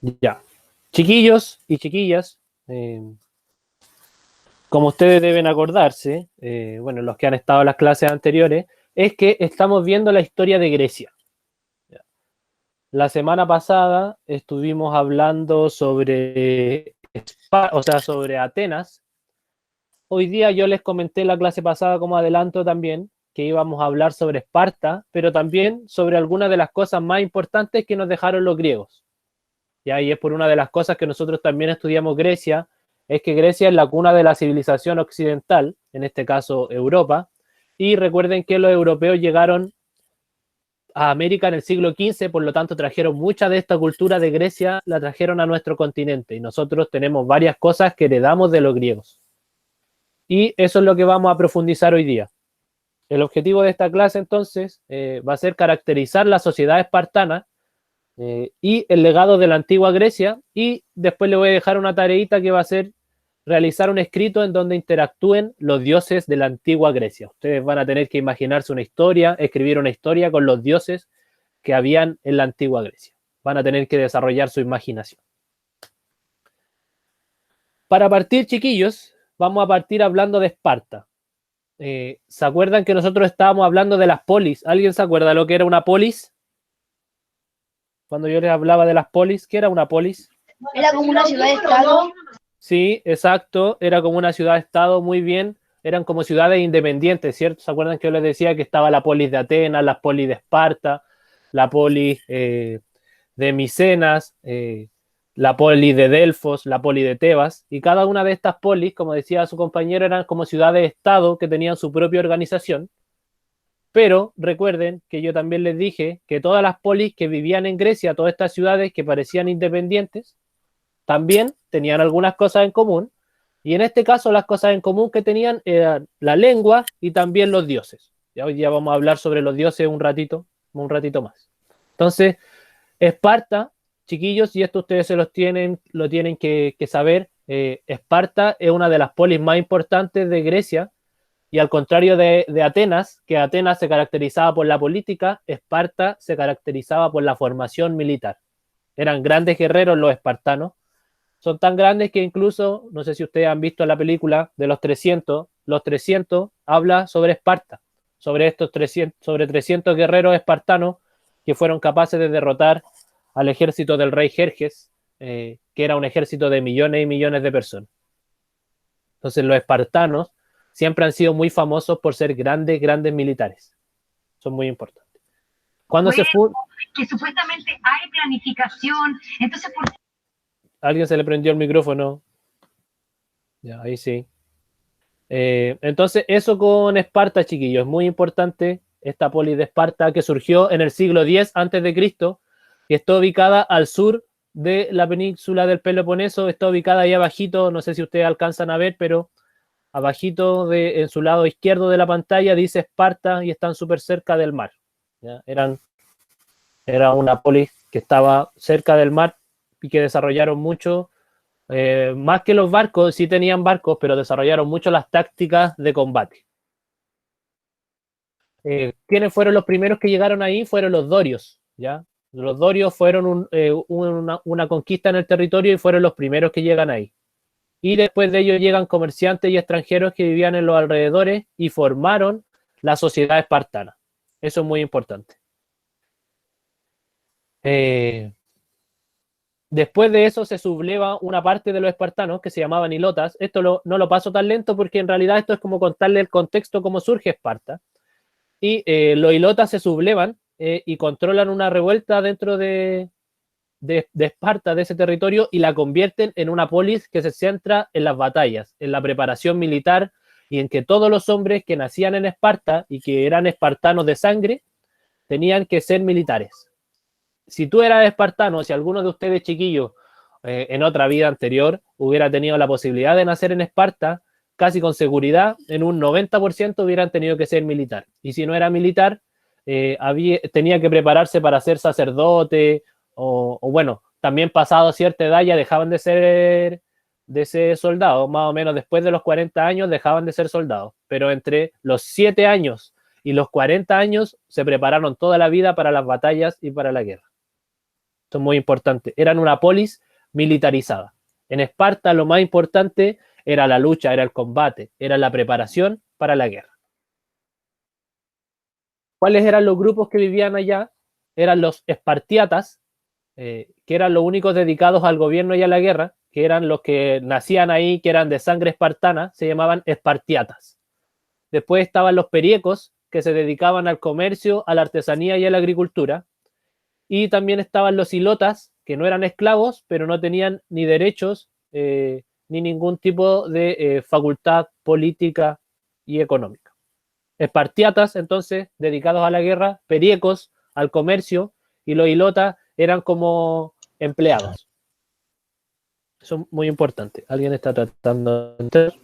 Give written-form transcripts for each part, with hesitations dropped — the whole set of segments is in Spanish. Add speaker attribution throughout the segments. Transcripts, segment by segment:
Speaker 1: Ya. Chiquillos y chiquillas, como ustedes deben acordarse, bueno, los que han estado en las clases anteriores, es que estamos viendo la historia de Grecia. La semana pasada estuvimos hablando sobre, sobre Atenas. Hoy día yo les comenté en la clase pasada como adelanto también que íbamos a hablar sobre Esparta, pero también sobre algunas de las cosas más importantes que nos dejaron los griegos. Y es por una de las cosas que nosotros también estudiamos Grecia, es que Grecia es la cuna de la civilización occidental, en este caso Europa, y recuerden que los europeos llegaron a América en el siglo XV, por lo tanto trajeron mucha de esta cultura de Grecia, la trajeron a nuestro continente, y nosotros tenemos varias cosas que heredamos de los griegos. Y eso es lo que vamos a profundizar hoy día. El objetivo de esta clase entonces va a ser caracterizar la sociedad espartana y el legado de la antigua Grecia, y después le voy a dejar una tareita que va a ser realizar un escrito en donde interactúen los dioses de la antigua Grecia. Ustedes van a tener que imaginarse una historia, escribir una historia con los dioses que habían en la antigua Grecia. Van a tener que desarrollar su imaginación. Para partir, chiquillos, vamos a partir hablando de Esparta. ¿Se acuerdan que nosotros estábamos hablando de las polis? ¿Alguien se acuerda lo que era una polis? Cuando yo les hablaba de las polis, ¿qué era una polis?
Speaker 2: Era como una ciudad-estado.
Speaker 1: Sí, exacto, era como una ciudad-estado, muy bien, eran como ciudades independientes, ¿cierto? ¿Se acuerdan que yo les decía que estaba la polis de Atenas, la polis de Esparta, la polis de Micenas, la polis de Delfos, la polis de Tebas? Y cada una de estas polis, como decía su compañero, eran como ciudades-estado que tenían su propia organización. Pero recuerden que yo también les dije que todas las polis que vivían en Grecia, todas estas ciudades que parecían independientes, también tenían algunas cosas en común, y en este caso las cosas en común que tenían eran la lengua y también los dioses. Ya hoy día vamos a hablar sobre los dioses un ratito más. Entonces, Esparta, chiquillos, y esto ustedes lo tienen que saber, Esparta es una de las polis más importantes de Grecia, y al contrario de Atenas, que Atenas se caracterizaba por la política, Esparta se caracterizaba por la formación militar. Eran grandes guerreros los espartanos. Son tan grandes que incluso, no sé si ustedes han visto la película de los 300 habla sobre Esparta, sobre estos 300, sobre 300 guerreros espartanos que fueron capaces de derrotar al ejército del rey Jerjes, que era un ejército de millones y millones de personas. Entonces los espartanos siempre han sido muy famosos por ser grandes militares. Son muy importantes. Cuando se fue...
Speaker 3: Que supuestamente hay planificación, entonces ¿por qué?
Speaker 1: ¿Alguien se le prendió el micrófono? Ya, ahí sí. Entonces, eso con Esparta, chiquillos, es muy importante. Esta polis de Esparta que surgió en el siglo X a.C. y está ubicada al sur de la península del Peloponeso. Está ubicada ahí abajito, no sé si ustedes alcanzan a ver, pero abajito en su lado izquierdo de la pantalla dice Esparta y están súper cerca del mar. ¿Ya? Era una polis que estaba cerca del mar y que desarrollaron mucho. Más que los barcos, sí tenían barcos, pero desarrollaron mucho las tácticas de combate. ¿Quiénes fueron los primeros que llegaron ahí? Fueron los dorios, ¿ya? Los dorios fueron una conquista en el territorio y fueron los primeros que llegan ahí. Y después de ellos llegan comerciantes y extranjeros que vivían en los alrededores y formaron la sociedad espartana. Eso es muy importante. Después de eso se subleva una parte de los espartanos que se llamaban ilotas. Esto no lo paso tan lento porque en realidad esto es como contarle el contexto cómo surge Esparta. Y los ilotas se sublevan y controlan una revuelta dentro de Esparta, de ese territorio, y la convierten en una polis que se centra en las batallas, en la preparación militar y en que todos los hombres que nacían en Esparta y que eran espartanos de sangre tenían que ser militares. Si tú eras espartano, si alguno de ustedes chiquillos en otra vida anterior hubiera tenido la posibilidad de nacer en Esparta, casi con seguridad, en un 90% hubieran tenido que ser militar. Y si no era militar, tenía que prepararse para ser sacerdote o bueno, también pasado cierta edad ya dejaban de ser soldados, más o menos después de los 40 años dejaban de ser soldados, pero entre los 7 años y los 40 años se prepararon toda la vida para las batallas y para la guerra. Esto es muy importante. Eran una polis militarizada. En Esparta lo más importante era la lucha, era el combate, era la preparación para la guerra. ¿Cuáles eran los grupos que vivían allá? Eran los espartiatas, que eran los únicos dedicados al gobierno y a la guerra, que eran los que nacían ahí, que eran de sangre espartana, se llamaban espartiatas. Después estaban los periecos, que se dedicaban al comercio, a la artesanía y a la agricultura. Y también estaban los ilotas, que no eran esclavos, pero no tenían ni derechos ni ningún tipo de facultad política y económica. Espartiatas, entonces, dedicados a la guerra, periecos, al comercio, y los ilotas eran como empleados. Eso es muy importante. ¿Alguien está tratando de entender?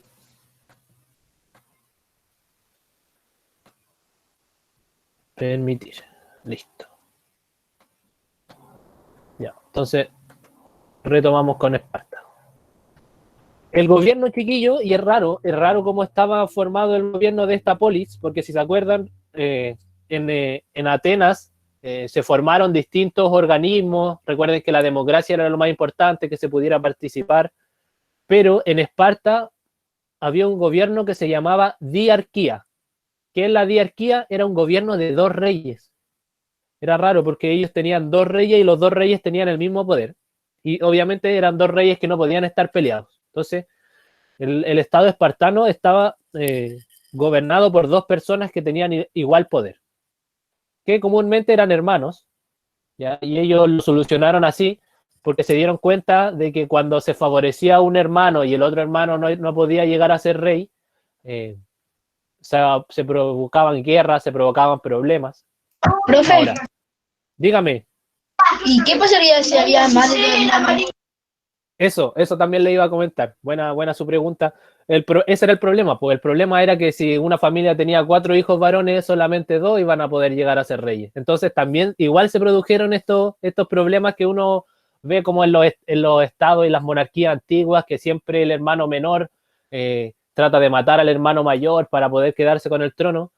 Speaker 1: Permitir. Listo. Ya, entonces retomamos con Esparta. El gobierno, chiquillo, y es raro cómo estaba formado el gobierno de esta polis, porque si se acuerdan, en Atenas se formaron distintos organismos. Recuerden que la democracia era lo más importante, que se pudiera participar, pero en Esparta había un gobierno que se llamaba diarquía. ¿Qué es la diarquía? Era un gobierno de 2 reyes. Era raro porque ellos tenían 2 reyes y los 2 reyes tenían el mismo poder. Y obviamente eran 2 reyes que no podían estar peleados. Entonces, el estado espartano estaba gobernado por 2 personas que tenían igual poder, que comúnmente eran hermanos, ¿ya? Y ellos lo solucionaron así porque se dieron cuenta de que cuando se favorecía a un hermano y el otro hermano no podía llegar a ser rey, se provocaban guerras, se provocaban problemas.
Speaker 2: Profe,
Speaker 1: Ahora, dígame.
Speaker 2: ¿y qué pasaría si había más de 2 hermanos?
Speaker 1: Eso también le iba a comentar. Buena su pregunta. Ese era el problema, pues el problema era que si una familia tenía 4 hijos varones, solamente 2 iban a poder llegar a ser reyes. Entonces también igual se produjeron estos problemas que uno ve como en los estados y las monarquías antiguas, que siempre el hermano menor trata de matar al hermano mayor para poder quedarse con el trono.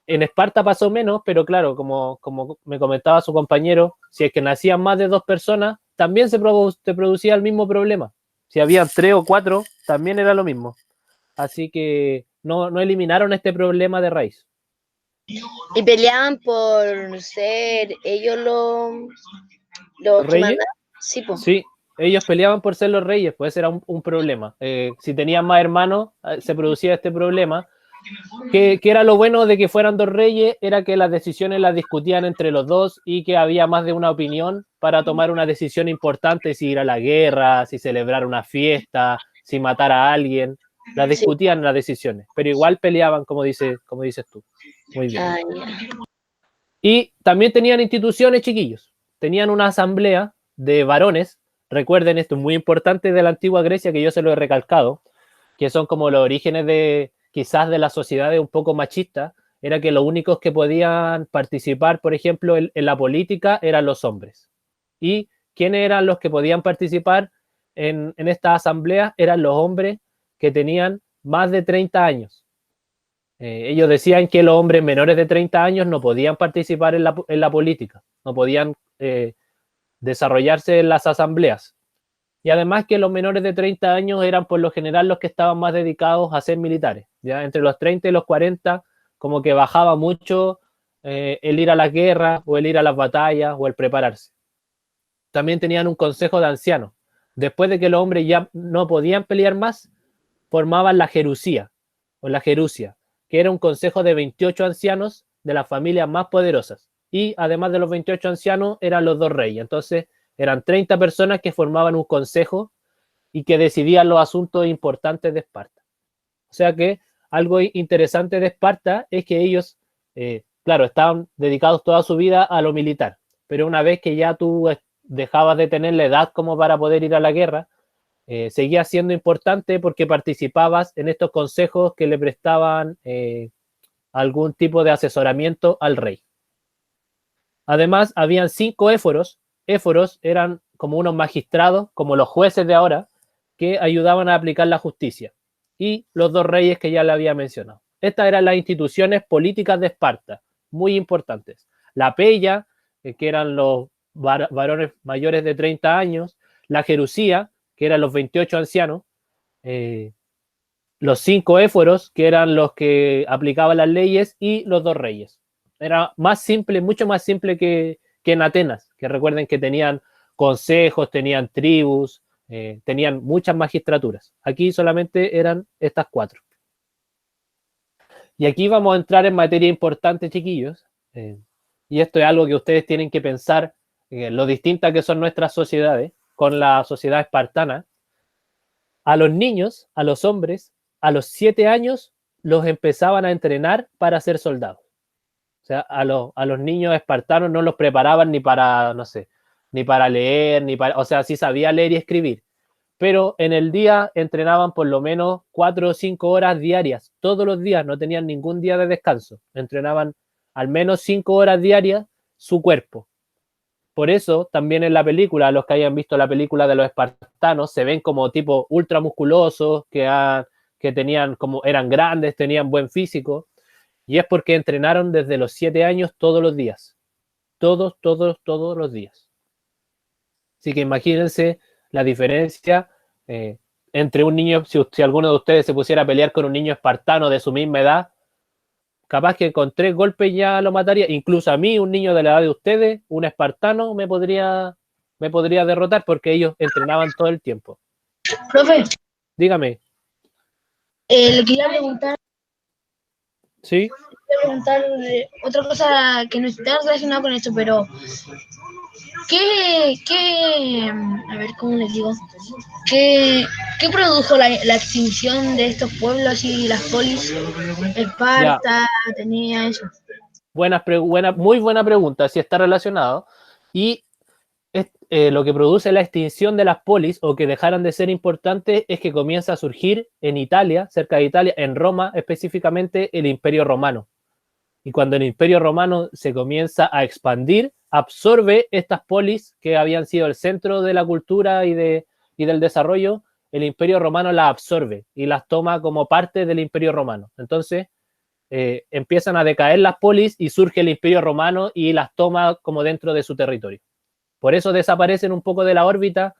Speaker 1: En Esparta pasó menos, pero claro, como me comentaba su compañero, si es que nacían más de 2 personas, también se producía el mismo problema. Si había 3 o 4, también era lo mismo. Así que no eliminaron este problema de raíz.
Speaker 2: Y peleaban por ser ellos los que
Speaker 1: ¿Reyes?
Speaker 2: mandaban. Sí, pues.
Speaker 1: Sí, ellos peleaban por ser los reyes, pues ese era un problema. Si tenían más hermanos, se producía este problema. Que era lo bueno de que fueran 2 reyes, era que las decisiones las discutían entre los 2 y que había más de una opinión para tomar una decisión importante, si ir a la guerra, si celebrar una fiesta, si matar a alguien. Las discutían las decisiones, pero igual peleaban, como dices tú. Muy bien. Y también tenían instituciones, chiquillos. Tenían una asamblea de varones. Recuerden, esto es muy importante de la antigua Grecia, que yo se lo he recalcado, que son como los orígenes quizás de las sociedades un poco machistas. Era que los únicos que podían participar, por ejemplo, en la política eran los hombres. ¿Y quiénes eran los que podían participar en esta asamblea? Eran los hombres que tenían más de 30 años. Ellos decían que los hombres menores de 30 años no podían participar en la política, no podían desarrollarse en las asambleas. Y además que los menores de 30 años eran por lo general los que estaban más dedicados a ser militares. ¿Ya? Entre los 30 y los 40 como que bajaba mucho el ir a las guerras o el ir a las batallas o el prepararse. También tenían un consejo de ancianos. Después de que los hombres ya no podían pelear más, formaban la jerusía o la jerusia, que era un consejo de 28 ancianos de las familias más poderosas. Y además de los 28 ancianos eran los 2 reyes. Entonces eran 30 personas que formaban un consejo y que decidían los asuntos importantes de Esparta. O sea que algo interesante de Esparta es que ellos, claro, estaban dedicados toda su vida a lo militar, pero una vez que ya tú dejabas de tener la edad como para poder ir a la guerra, seguía siendo importante porque participabas en estos consejos que le prestaban algún tipo de asesoramiento al rey. Además, habían 5 éforos. Éforos eran como unos magistrados, como los jueces de ahora, que ayudaban a aplicar la justicia. Y los 2 reyes que ya le había mencionado. Estas eran las instituciones políticas de Esparta, muy importantes. La peya, que eran los varones mayores de 30 años, la Jerusía, que eran los 28 ancianos, los 5 éforos, que eran los que aplicaban las leyes, y los 2 reyes. Era más simple, mucho más simple que en Atenas, que recuerden que tenían consejos, tenían tribus, tenían muchas magistraturas. Aquí solamente eran estas 4. Y aquí vamos a entrar en materia importante, chiquillos, y esto es algo que ustedes tienen que pensar, lo distintas que son nuestras sociedades con la sociedad espartana. A los niños, a los hombres, a los 7 años los empezaban a entrenar para ser soldados. O sea, a los niños espartanos no los preparaban ni para, no sé, ni para leer, o sea, sí sabía leer y escribir, pero en el día entrenaban por lo menos 4 o 5 horas diarias, todos los días, no tenían ningún día de descanso, entrenaban al menos 5 horas diarias su cuerpo. Por eso, también en la película, los que hayan visto la película de los espartanos, se ven como tipo ultramusculosos, que tenían como, eran grandes, tenían buen físico, y es porque entrenaron desde los 7 años todos los días. Todos los días. Así que imagínense la diferencia entre un niño, si alguno de ustedes se pusiera a pelear con un niño espartano de su misma edad, capaz que con 3 golpes ya lo mataría. Incluso a mí, un niño de la edad de ustedes, un espartano, me podría derrotar porque ellos entrenaban todo el tiempo.
Speaker 2: Profe,
Speaker 1: Dígame.
Speaker 2: le quería preguntar,
Speaker 1: ¿Sí?
Speaker 2: otra cosa que no está relacionada con esto, pero a ver, ¿cómo les digo? ¿Qué produjo la extinción de estos pueblos y las polis? Esparta, tenía eso.
Speaker 1: Muy buena pregunta, si está relacionado. Y lo que produce la extinción de las polis o que dejaran de ser importantes es que comienza a surgir en Italia, cerca de Italia, en Roma específicamente, el Imperio Romano. Y cuando el Imperio Romano se comienza a expandir, absorbe estas polis que habían sido el centro de la cultura y del desarrollo. El Imperio Romano las absorbe y las toma como parte del Imperio Romano. Entonces, empiezan a decaer las polis y surge el Imperio Romano y las toma como dentro de su territorio. Por eso desaparecen un poco de la órbita,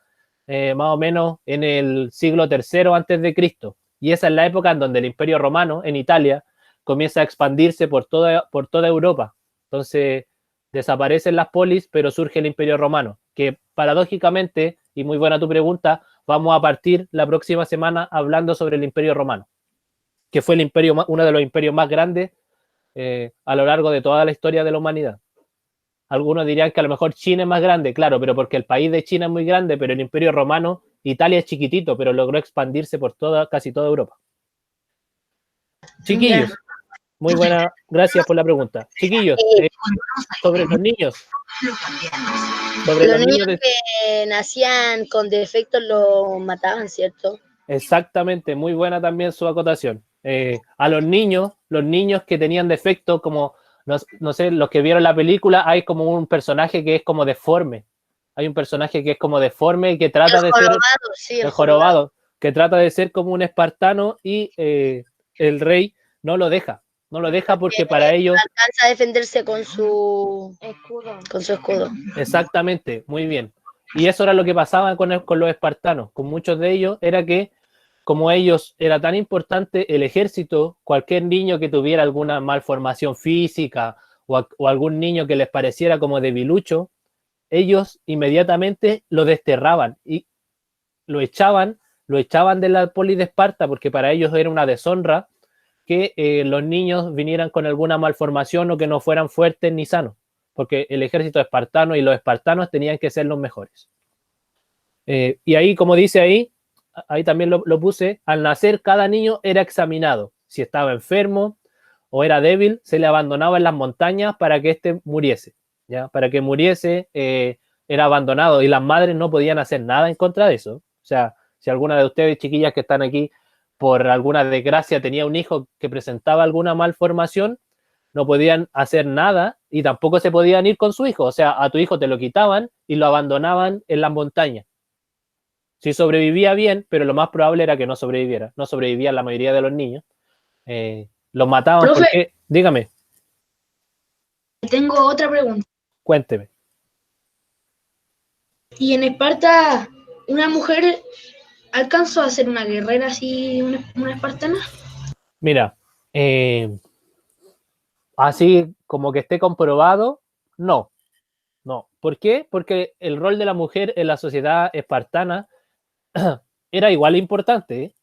Speaker 1: más o menos en el siglo III antes de Cristo. Y esa es la época en donde el Imperio Romano, en Italia, comienza a expandirse por toda Europa. Entonces, desaparecen las polis, pero surge el Imperio Romano, que paradójicamente, y muy buena tu pregunta, vamos a partir la próxima semana hablando sobre el Imperio Romano, que fue uno de los imperios más grandes a lo largo de toda la historia de la humanidad. Algunos dirían que a lo mejor China es más grande, claro, pero porque el país de China es muy grande, pero el Imperio Romano, Italia es chiquitito, pero logró expandirse por casi toda Europa. Chiquillos, muy buena, gracias por la pregunta. Chiquillos, sobre los niños.
Speaker 4: Sobre los niños que nacían con defectos los mataban, ¿cierto?
Speaker 1: Exactamente, muy buena también su acotación. A los niños que tenían defectos, como, no sé, los que vieron la película, hay como un personaje que es como deforme. Hay un personaje que es como deforme y que trata de ser el jorobado, que trata de ser como un espartano y el rey no lo deja porque para ellos...
Speaker 4: alcanza a defenderse con su escudo.
Speaker 1: Exactamente, muy bien. Y eso era lo que pasaba con los espartanos. Con muchos de ellos era que, como ellos era tan importante el ejército, cualquier niño que tuviera alguna malformación física o algún niño que les pareciera como debilucho, ellos inmediatamente lo desterraban y lo echaban de la polis de Esparta, porque para ellos era una deshonra que los niños vinieran con alguna malformación o que no fueran fuertes ni sanos, porque el ejército espartano y los espartanos tenían que ser los mejores. Y ahí, como dice ahí también lo puse, al nacer cada niño era examinado. Si estaba enfermo o era débil, se le abandonaba en las montañas para que éste muriese. ¿Ya? Para que muriese, era abandonado y las madres no podían hacer nada en contra de eso. O sea, si alguna de ustedes, chiquillas que están aquí, por alguna desgracia tenía un hijo que presentaba alguna malformación, no podían hacer nada y tampoco se podían ir con su hijo. O sea, a tu hijo te lo quitaban y lo abandonaban en las montañas. Si sobrevivía bien, pero lo más probable era que no sobreviviera. No sobrevivían la mayoría de los niños. Los mataban.
Speaker 2: Profe,
Speaker 1: porque... Dígame.
Speaker 2: Tengo otra pregunta.
Speaker 1: Cuénteme.
Speaker 2: Y en Esparta, una mujer alcanzó a ser una guerrera así, una espartana.
Speaker 1: Mira, así como que esté comprobado, no. No. ¿Por qué? Porque el rol de la mujer en la sociedad espartana era igual importante, ¿eh?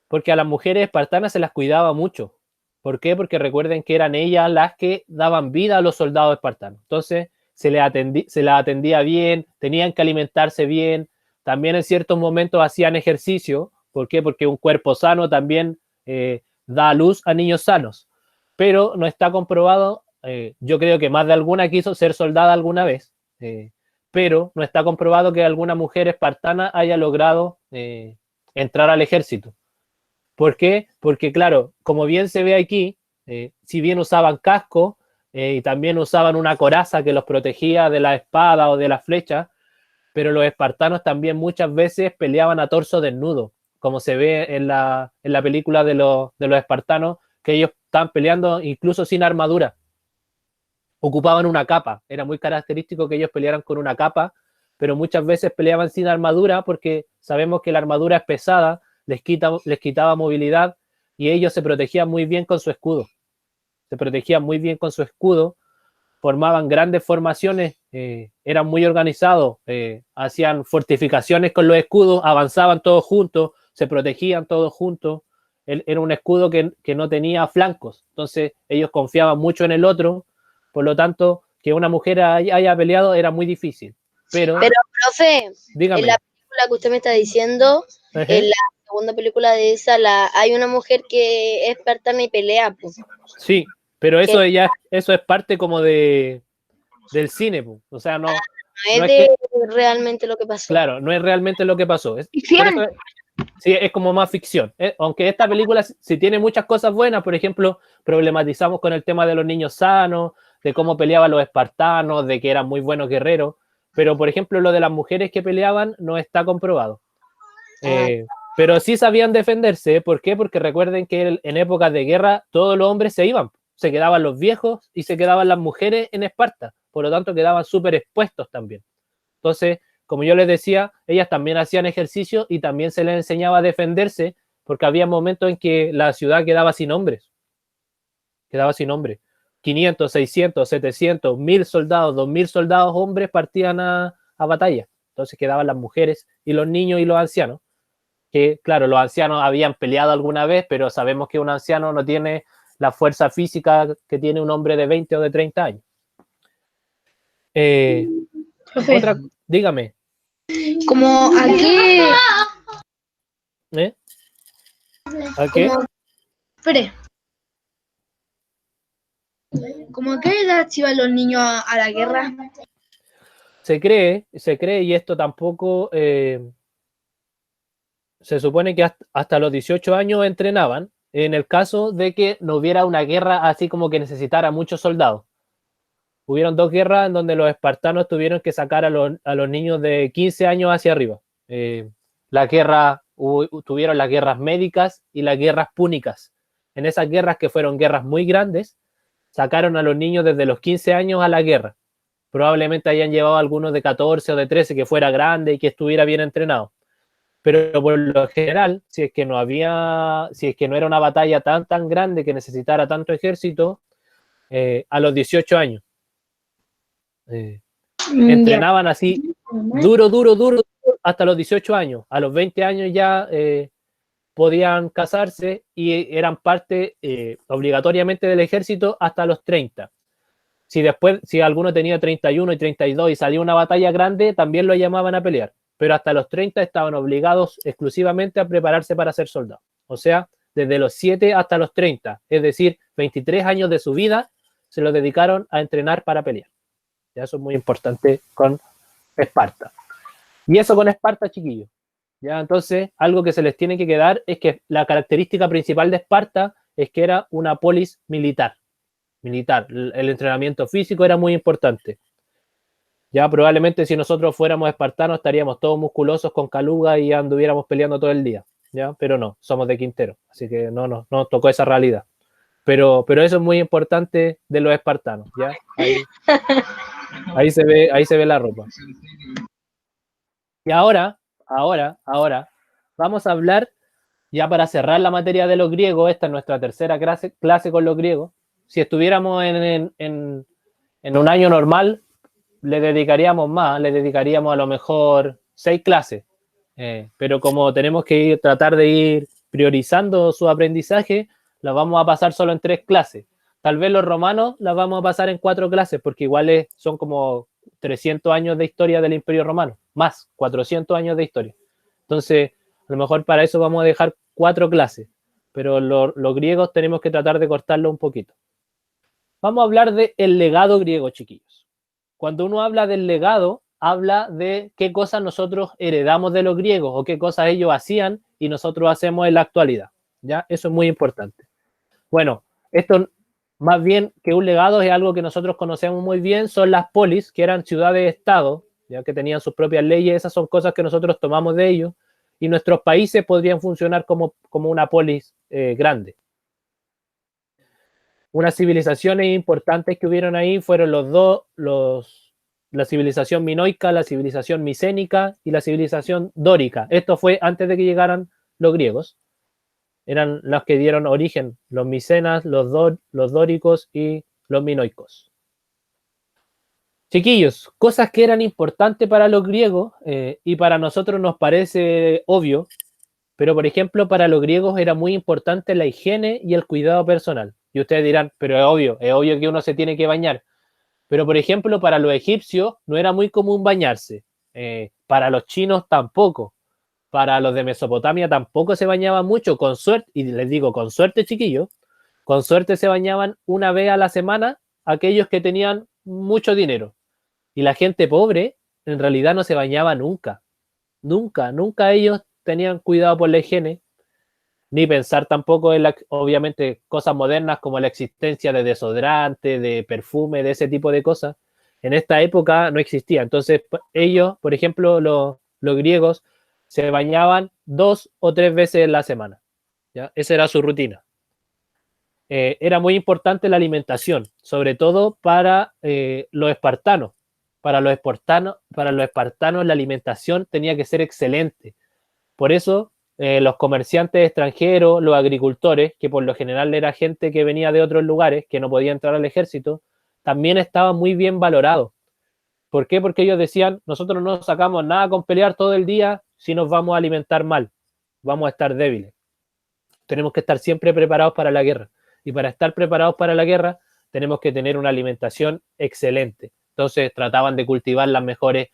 Speaker 1: Porque a las mujeres espartanas se las cuidaba mucho. ¿Por qué? Porque recuerden que eran ellas las que daban vida a los soldados espartanos. Entonces, se les atendía bien, tenían que alimentarse bien, también en ciertos momentos hacían ejercicio. ¿Por qué? Porque un cuerpo sano también da a luz a niños sanos. Pero no está comprobado, yo creo que más de alguna quiso ser soldada alguna vez, pero no está comprobado que alguna mujer espartana haya logrado entrar al ejército. ¿Por qué? Porque, claro, como bien se ve aquí, si bien usaban casco y también usaban una coraza que los protegía de la espada o de las flechas, pero los espartanos también muchas veces peleaban a torso desnudo, como se ve en la película de los espartanos, que ellos estaban peleando incluso sin armadura. Ocupaban una capa, era muy característico que ellos pelearan con una capa, pero muchas veces peleaban sin armadura porque sabemos que la armadura es pesada, les quitaba movilidad y ellos se protegían muy bien con su escudo. Se protegían muy bien con su escudo, formaban grandes formaciones, eran muy organizados, hacían fortificaciones con los escudos, avanzaban todos juntos, se protegían todos juntos. Era un escudo que no tenía flancos, entonces ellos confiaban mucho en el otro, por lo tanto, que una mujer haya peleado era muy difícil. Pero
Speaker 4: profe,
Speaker 1: dígame.
Speaker 4: En la película que usted me está diciendo, en la segunda película de esa, hay una mujer que es espartana y pelea. Pues.
Speaker 1: Sí, pero eso eso es parte como del cine, pues. O sea, no
Speaker 4: es realmente lo que pasó.
Speaker 1: Claro, no es realmente lo que pasó. Sí, es como más ficción. Aunque esta película sí tiene muchas cosas buenas, por ejemplo, problematizamos con el tema de los niños sanos, de cómo peleaban los espartanos, de que eran muy buenos guerreros, pero por ejemplo lo de las mujeres que peleaban no está comprobado. Pero sí sabían defenderse. ¿Por qué? Porque recuerden que en épocas de guerra todos los hombres se iban, se quedaban los viejos y se quedaban las mujeres en Esparta, por lo tanto quedaban súper expuestos también. Entonces, como yo les decía, ellas también hacían ejercicio y también se les enseñaba a defenderse porque había momentos en que la ciudad quedaba sin hombres. Quedaba sin hombres. 500, 600, 700, 1000 soldados, 2000 soldados hombres partían a batalla. Entonces quedaban las mujeres y los niños y los ancianos. Que, claro, los ancianos habían peleado alguna vez, pero sabemos que un anciano no tiene la fuerza física que tiene un hombre de 20 o de 30 años. Dígame.
Speaker 2: Como aquí.
Speaker 1: ¿A qué?
Speaker 2: Espere. ¿Cómo a qué edad iban los niños a la guerra?
Speaker 1: Se cree, y esto tampoco se supone que hasta los 18 años entrenaban en el caso de que no hubiera una guerra así como que necesitara muchos soldados. Hubieron 2 guerras en donde los espartanos tuvieron que sacar a los niños de 15 años hacia arriba. Tuvieron las guerras médicas y las guerras púnicas. En esas guerras, que fueron guerras muy grandes, sacaron a los niños desde los 15 años a la guerra. Probablemente hayan llevado a algunos de 14 o de 13 que fuera grande y que estuviera bien entrenado. Pero por lo general, si es que no era una batalla tan grande que necesitara tanto ejército, a los 18 años. Entrenaban así duro hasta los 18 años. A los 20 años ya podían casarse y eran parte obligatoriamente del ejército hasta los 30. Si alguno tenía 31 y 32 y salía una batalla grande, también lo llamaban a pelear. Pero hasta los 30 estaban obligados exclusivamente a prepararse para ser soldados. O sea, desde los 7 hasta los 30, es decir, 23 años de su vida se lo dedicaron a entrenar para pelear. Ya, eso es muy importante con Esparta. Y eso con Esparta, chiquillos. Ya, entonces, algo que se les tiene que quedar es que la característica principal de Esparta es que era una polis militar. El entrenamiento físico era muy importante. Ya probablemente si nosotros fuéramos espartanos estaríamos todos musculosos con caluga y anduviéramos peleando todo el día, ¿ya? Pero no, somos de Quintero, así que no nos tocó esa realidad. Pero eso es muy importante de los espartanos, ¿ya? Ahí se ve la ropa. Y ahora, vamos a hablar, ya para cerrar la materia de los griegos, esta es nuestra tercera clase con los griegos. Si estuviéramos en un año normal, le dedicaríamos más, le dedicaríamos a lo mejor 6 clases. Pero como tenemos que tratar de ir priorizando su aprendizaje, las vamos a pasar solo en 3 clases. Tal vez los romanos las vamos a pasar en 4 clases, porque igual son como 300 años de historia del Imperio Romano, más 400 años de historia. Entonces, a lo mejor para eso vamos a dejar 4 clases, pero los griegos tenemos que tratar de cortarlo un poquito. Vamos a hablar del legado griego, chiquillos. Cuando uno habla del legado, habla de qué cosas nosotros heredamos de los griegos o qué cosas ellos hacían y nosotros hacemos en la actualidad. ¿Ya? Eso es muy importante. Bueno, esto más bien que un legado es algo que nosotros conocemos muy bien, son las polis, que eran ciudades-estado, ya que tenían sus propias leyes. Esas son cosas que nosotros tomamos de ellos y nuestros países podrían funcionar como una polis grande. Unas civilizaciones importantes que hubieron ahí fueron la civilización minoica, la civilización micénica y la civilización dórica. Esto fue antes de que llegaran los griegos. Eran los que dieron origen, los micenas, los dóricos y los minoicos. Chiquillos, cosas que eran importantes para los griegos y para nosotros nos parece obvio, pero por ejemplo para los griegos era muy importante la higiene y el cuidado personal. Y ustedes dirán, pero es obvio que uno se tiene que bañar. Pero por ejemplo para los egipcios no era muy común bañarse. Para los chinos tampoco. Para los de Mesopotamia tampoco se bañaban mucho, con suerte, y les digo, con suerte, chiquillos, con suerte se bañaban una vez a la semana aquellos que tenían mucho dinero. Y la gente pobre, en realidad no se bañaba nunca. Nunca ellos tenían cuidado por la higiene, ni pensar tampoco en, obviamente, cosas modernas como la existencia de desodorante, de perfume, de ese tipo de cosas. En esta época no existía. Entonces, ellos, por ejemplo, los griegos, se bañaban 2 o 3 veces en la semana. ¿Ya? Esa era su rutina. Era muy importante la alimentación, sobre todo para los espartanos. Para los espartanos la alimentación tenía que ser excelente. Por eso los comerciantes extranjeros, los agricultores, que por lo general era gente que venía de otros lugares, que no podía entrar al ejército, también estaban muy bien valorados. ¿Por qué? Porque ellos decían, nosotros no sacamos nada con pelear todo el día si nos vamos a alimentar mal, vamos a estar débiles. Tenemos que estar siempre preparados para la guerra. Y para estar preparados para la guerra, tenemos que tener una alimentación excelente. Entonces trataban de cultivar las mejores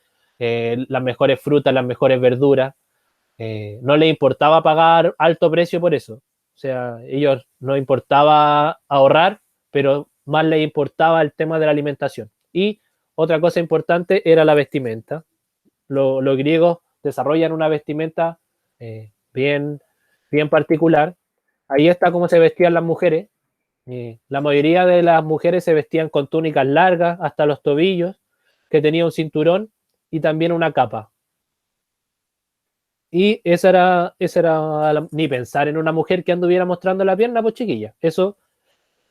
Speaker 1: frutas, las mejores verduras. No les importaba pagar alto precio por eso. O sea, ellos no importaba ahorrar, pero más les importaba el tema de la alimentación. Y otra cosa importante era la vestimenta. Los griegos desarrollan una vestimenta bien particular. Ahí está cómo se vestían las mujeres. La mayoría de las mujeres se vestían con túnicas largas hasta los tobillos, que tenía un cinturón y también una capa. Y esa era ni pensar en una mujer que anduviera mostrando la pierna, pues chiquilla. Eso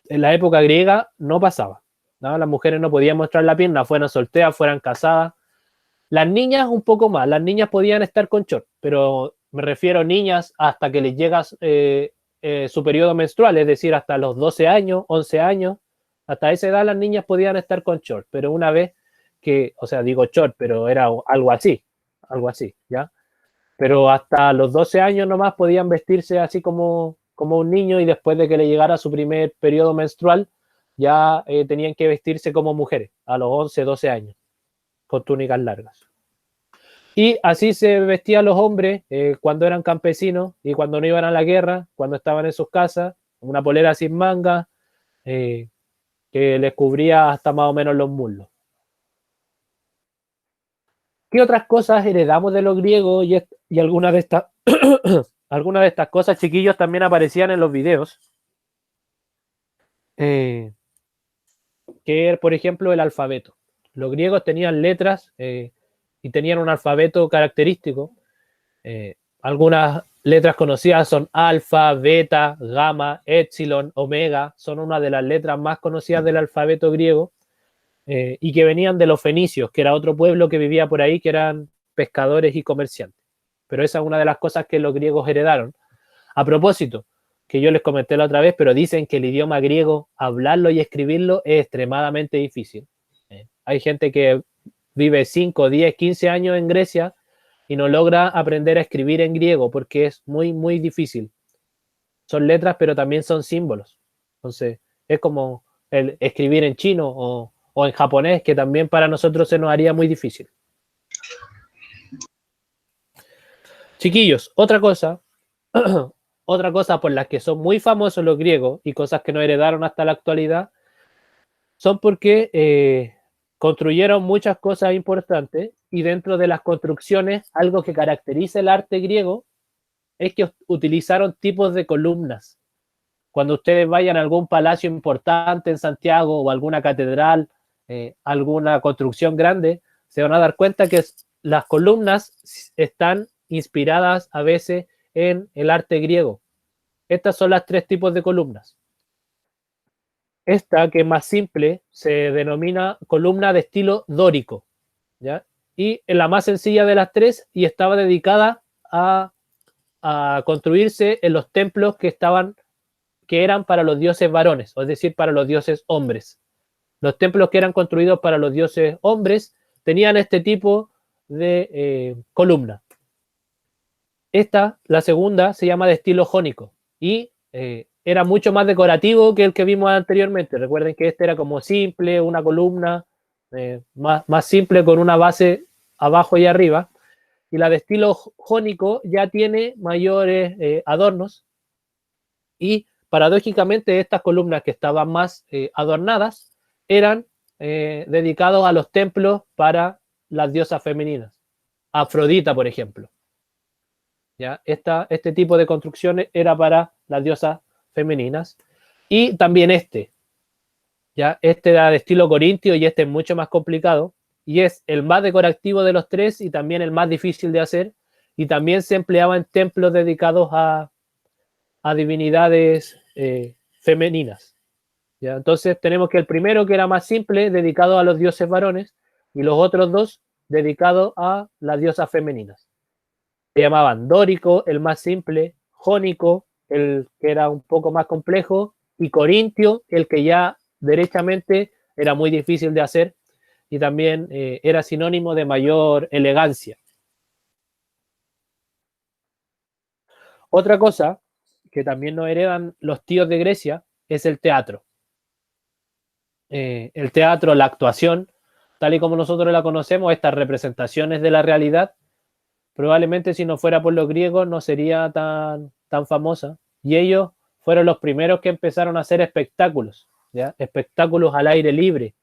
Speaker 1: en la época griega no pasaba, ¿no? Las mujeres no podían mostrar la pierna, fueran solteras, fueran casadas. Las niñas un poco más, las niñas podían estar con short, pero me refiero a niñas hasta que les llega su periodo menstrual, es decir, hasta los 12 años, 11 años, hasta esa edad las niñas podían estar con short, pero una vez que, o sea, digo short, pero era algo así, ¿ya? Pero hasta los 12 años nomás podían vestirse así como un niño y después de que le llegara su primer periodo menstrual, ya tenían que vestirse como mujeres a los 11, 12 años, con túnicas largas. Y así se vestían los hombres cuando eran campesinos y cuando no iban a la guerra, cuando estaban en sus casas, una polera sin manga que les cubría hasta más o menos los muslos. ¿Qué otras cosas heredamos de los griegos? Y algunas de estas algunas de estas cosas, chiquillos, también aparecían en los videos. Que por ejemplo, el alfabeto. Los griegos tenían letras y tenían un alfabeto característico. Algunas letras conocidas son alfa, beta, gamma, epsilon, omega. Son una de las letras más conocidas del alfabeto griego y que venían de los fenicios, que era otro pueblo que vivía por ahí, que eran pescadores y comerciantes. Pero esa es una de las cosas que los griegos heredaron. A propósito, que yo les comenté la otra vez, pero dicen que el idioma griego, hablarlo y escribirlo es extremadamente difícil. Hay gente que vive 5, 10, 15 años en Grecia y no logra aprender a escribir en griego porque es muy, muy difícil. Son letras, pero también son símbolos. Entonces, es como el escribir en chino o en japonés, que también para nosotros se nos haría muy difícil. Chiquillos, otra cosa por la que son muy famosos los griegos y cosas que nos heredaron hasta la actualidad, son porque construyeron muchas cosas importantes y dentro de las construcciones, algo que caracteriza el arte griego es que utilizaron tipos de columnas. Cuando ustedes vayan a algún palacio importante en Santiago o alguna catedral, alguna construcción grande, se van a dar cuenta que las columnas están inspiradas a veces en el arte griego. Estas son las 3 tipos de columnas. Esta, que es más simple, se denomina columna de estilo dórico, ¿ya? Y es la más sencilla de las 3 y estaba dedicada a construirse en los templos que eran para los dioses varones, es decir, para los dioses hombres. Los templos que eran construidos para los dioses hombres tenían este tipo de columna. Esta, la segunda, se llama de estilo jónico y era mucho más decorativo que el que vimos anteriormente. Recuerden que este era como simple, una columna más simple con una base abajo y arriba. Y la de estilo jónico ya tiene mayores adornos y paradójicamente estas columnas que estaban más adornadas eran dedicados a los templos para las diosas femeninas. Afrodita, por ejemplo. ¿Ya? Este tipo de construcciones era para las diosas femeninas. Y también ¿ya? Este era de estilo corintio y este es mucho más complicado. Y es el más decorativo de los 3 y también el más difícil de hacer. Y también se empleaba en templos dedicados a divinidades femeninas. ¿Ya? Entonces tenemos que el primero, que era más simple, dedicado a los dioses varones, y los otros 2 dedicados a las diosas femeninas. Se llamaban dórico, el más simple, jónico, el que era un poco más complejo, y corintio, el que ya derechamente era muy difícil de hacer y también era sinónimo de mayor elegancia. Otra cosa que también nos heredan los tíos de Grecia es el teatro. El teatro, la actuación, tal y como nosotros la conocemos, estas representaciones de la realidad, probablemente si no fuera por los griegos no sería tan famosa. Y ellos fueron los primeros que empezaron a hacer espectáculos, ¿ya? Espectáculos al aire libre.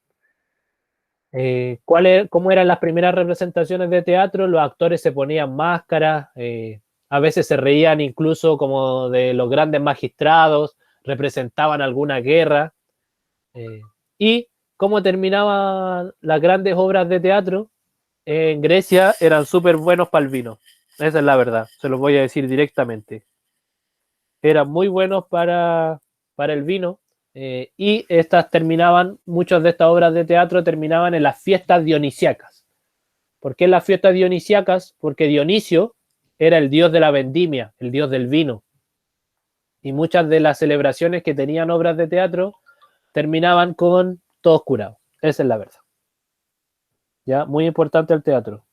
Speaker 1: ¿Cómo eran las primeras representaciones de teatro? Los actores se ponían máscaras, a veces se reían incluso como de los grandes magistrados, representaban alguna guerra. ¿Y cómo terminaban las grandes obras de teatro? En Grecia eran súper buenos para el vino. Esa es la verdad, se los voy a decir directamente. Eran muy buenos para el vino. Y muchas de estas obras de teatro terminaban en las fiestas dionisíacas. ¿Por qué en las fiestas dionisíacas? Porque Dionisio era el dios de la vendimia, el dios del vino. Y muchas de las celebraciones que tenían obras de teatro terminaban con todos curados. Esa es la verdad. ¿Ya? Muy importante el teatro.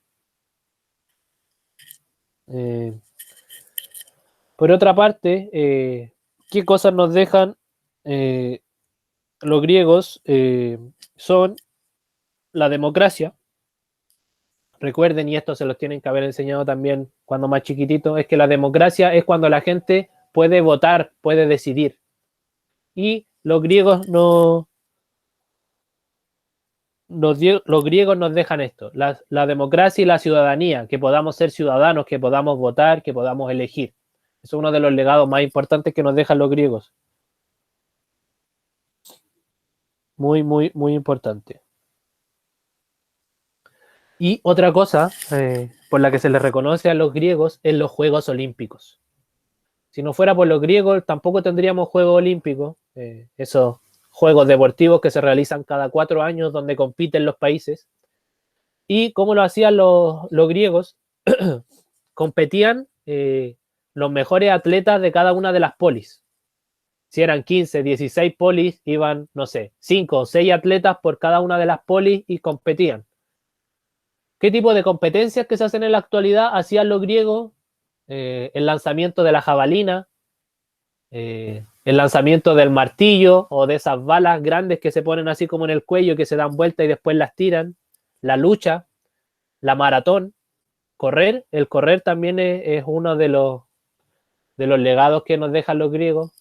Speaker 1: Por otra parte, ¿qué cosas nos dejan los griegos? Son la democracia. Recuerden, y esto se los tienen que haber enseñado también cuando más chiquitito, es que la democracia es cuando la gente puede votar, puede decidir. Y los griegos los griegos nos dejan esto, la democracia y la ciudadanía, que podamos ser ciudadanos, que podamos votar, que podamos elegir. Eso es uno de los legados más importantes que nos dejan los griegos. Muy, muy, muy importante. Y otra cosa por la que se les reconoce a los griegos es los Juegos Olímpicos. Si no fuera por los griegos, tampoco tendríamos Juegos Olímpicos, esos juegos deportivos que se realizan cada 4 años donde compiten los países. ¿Y cómo lo hacían los griegos? Competían los mejores atletas de cada una de las polis. Si eran 15, 16 polis, iban, no sé, 5 o 6 atletas por cada una de las polis y competían. ¿Qué tipo de competencias que se hacen en la actualidad hacían los griegos? El lanzamiento de la jabalina, el lanzamiento del martillo o de esas balas grandes que se ponen así como en el cuello, que se dan vuelta y después las tiran, la lucha, la maratón, correr. El correr también es uno de los legados que nos dejan los griegos.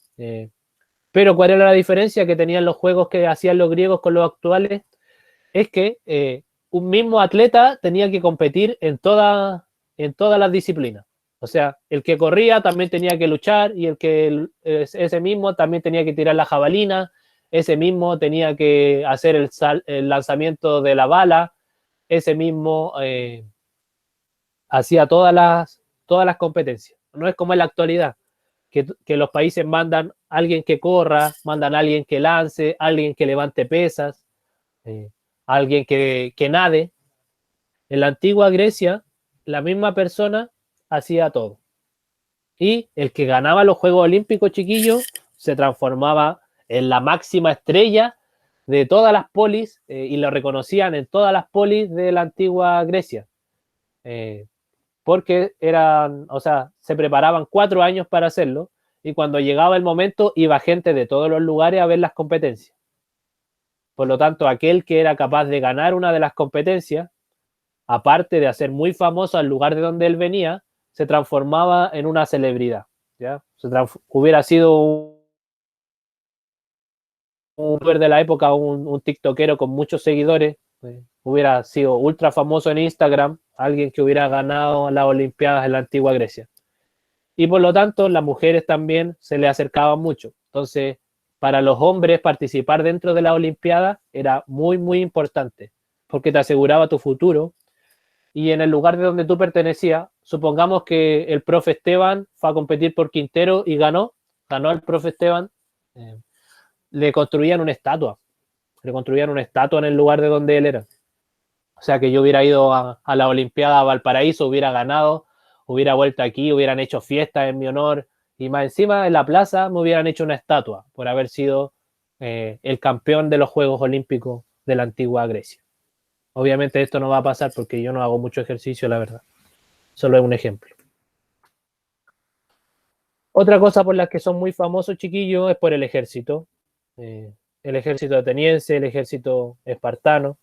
Speaker 1: Pero ¿cuál era la diferencia que tenían los juegos que hacían los griegos con los actuales? Es que un mismo atleta tenía que competir en todas las disciplinas. O sea, el que corría también tenía que luchar y ese mismo también tenía que tirar la jabalina, ese mismo tenía que hacer el lanzamiento de la bala, ese mismo hacía todas las competencias. No es como en la actualidad, que los países mandan a alguien que corra, mandan a alguien que lance, a alguien que levante pesas, alguien que nade. En la antigua Grecia, la misma persona hacía todo. Y el que ganaba los Juegos Olímpicos, chiquillos, se transformaba en la máxima estrella de todas las polis y lo reconocían en todas las polis de la antigua Grecia. Porque se preparaban 4 años para hacerlo y cuando llegaba el momento iba gente de todos los lugares a ver las competencias. Por lo tanto, aquel que era capaz de ganar una de las competencias, aparte de hacer muy famoso al lugar de donde él venía, se transformaba en una celebridad. ¿Ya? Hubiera sido un youtuber de la época, un tiktokero con muchos seguidores, hubiera sido ultra famoso en Instagram, alguien que hubiera ganado las Olimpiadas en la antigua Grecia. Y por lo tanto, las mujeres también se le acercaban mucho. Entonces, para los hombres participar dentro de la Olimpiada era muy, muy importante, porque te aseguraba tu futuro. Y en el lugar de donde tú pertenecías, supongamos que el profe Esteban fue a competir por Quintero y ganó el profe Esteban, le construían una estatua en el lugar de donde él era. O sea que yo hubiera ido a la Olimpiada a Valparaíso, hubiera ganado, hubiera vuelto aquí, hubieran hecho fiestas en mi honor y más encima en la plaza me hubieran hecho una estatua por haber sido el campeón de los Juegos Olímpicos de la antigua Grecia. Obviamente esto no va a pasar porque yo no hago mucho ejercicio, la verdad. Solo es un ejemplo. Otra cosa por la que son muy famosos, chiquillos, es por el ejército. El ejército ateniense, el ejército espartano,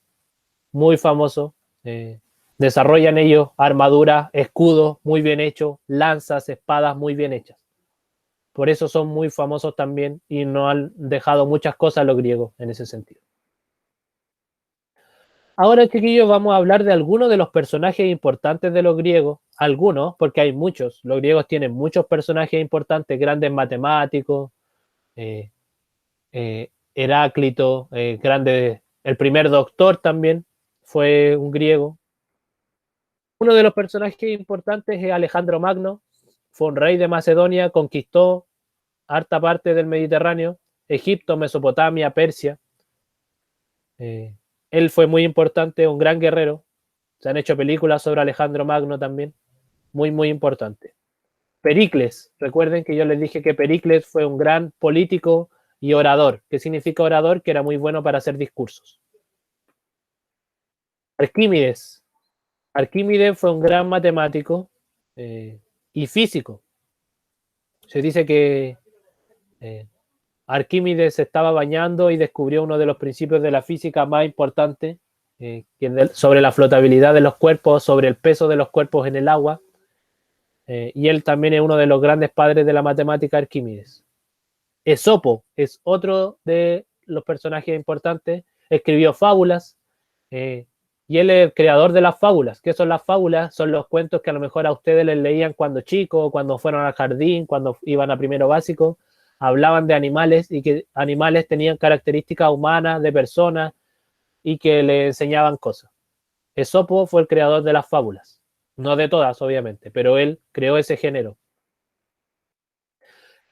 Speaker 1: muy famoso. Desarrollan ellos armaduras, escudos muy bien hechos, lanzas, espadas muy bien hechas. Por eso son muy famosos también y no han dejado muchas cosas los griegos en ese sentido. Ahora, chiquillos, vamos a hablar de algunos de los personajes importantes de los griegos. Algunos, porque hay muchos. Los griegos tienen muchos personajes importantes, grandes matemáticos, Heráclito, el primer doctor también fue un griego. Uno de los personajes importantes es Alejandro Magno, fue un rey de Macedonia, conquistó harta parte del Mediterráneo, Egipto, Mesopotamia, Persia. Él fue muy importante, un gran guerrero. Se han hecho películas sobre Alejandro Magno también, muy, muy importante. Pericles, recuerden que yo les dije que Pericles fue un gran político y orador. ¿Qué significa orador? Que era muy bueno para hacer discursos. Arquímedes. Arquímedes fue un gran matemático y físico. Se dice que Arquímedes se estaba bañando y descubrió uno de los principios de la física más importantes sobre la flotabilidad de los cuerpos, sobre el peso de los cuerpos en el agua. Y él también es uno de los grandes padres de la matemática, Arquímedes. Esopo es otro de los personajes importantes. Escribió fábulas y él es el creador de las fábulas. ¿Qué son las fábulas? Son los cuentos que a lo mejor a ustedes les leían cuando chicos, cuando fueron al jardín, cuando iban a primero básico. Hablaban de animales y que animales tenían características humanas, de personas y que le enseñaban cosas. Esopo fue el creador de las fábulas. No de todas, obviamente, pero él creó ese género.